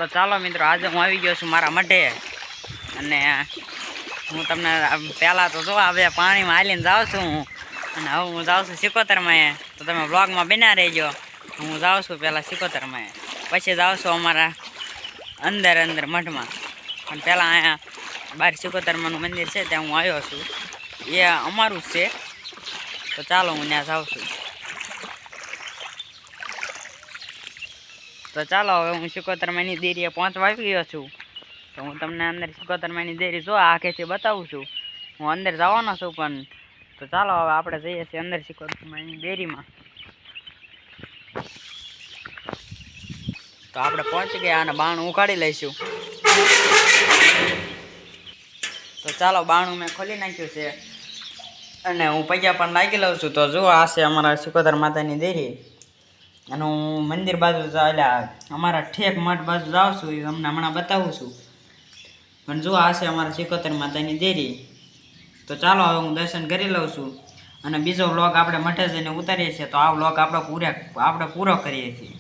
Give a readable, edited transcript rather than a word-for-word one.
તો ચાલો મિત્રો, આજે હું આવી ગયો છું મારા મઢે અને હું તમને પહેલાં તો જો હવે પાણીમાં હાલીને જાઉં છું હું, અને હવે હું જાઉં છું સિકોતરમાં. તો તમે બ્લોગમાં બના રહેજો. હું જાઉં છું પહેલાં સિકોતરમાં, પછી જાઉં છું અમારા અંદર મઠમાં. પણ પહેલાં અહીંયા બહાર સિકોતરમાંનું મંદિર છે ત્યાં હું આવ્યો છું, એ અમારું જ છે. તો ચાલો હું ત્યાં જાઉં છું. તો ચાલો હવે હું સિકોતરમાંની દેરીએ પહોંચવા આવી ગયો છું. તો હું તમને અંદર સિકોતરમાંની દેરી જો આખેથી બતાવું છું. હું અંદર જવાનો છું પણ. તો ચાલો હવે આપણે જઈએ છીએ અંદર સિકોતરમાંની દેરીમાં. તો આપણે પહોંચી ગયા અને બાણું ઉકાળી લઈશું. તો ચાલો, બાણું મેં ખોલી નાખ્યું છે અને હું પૈયા પણ લાગી લઉં છું. તો જો આ છે અમારા સિકોતર માતાની દેરી, અને હું મંદિર બાજુ એટલે અમારા ઠેક મઠ બાજુ જાઉં છું, એ તમને હમણાં બતાવું છું. પણ જો આ છે અમારા સિકોતર માતાની દેરી. તો ચાલો હવે હું દર્શન કરી લઉં છું, અને બીજો વ્લોગ આપણે મઠે જઈને ઉતારીએ છીએ. તો આ વ્લોગ આપણે પૂરો કરીએ છીએ.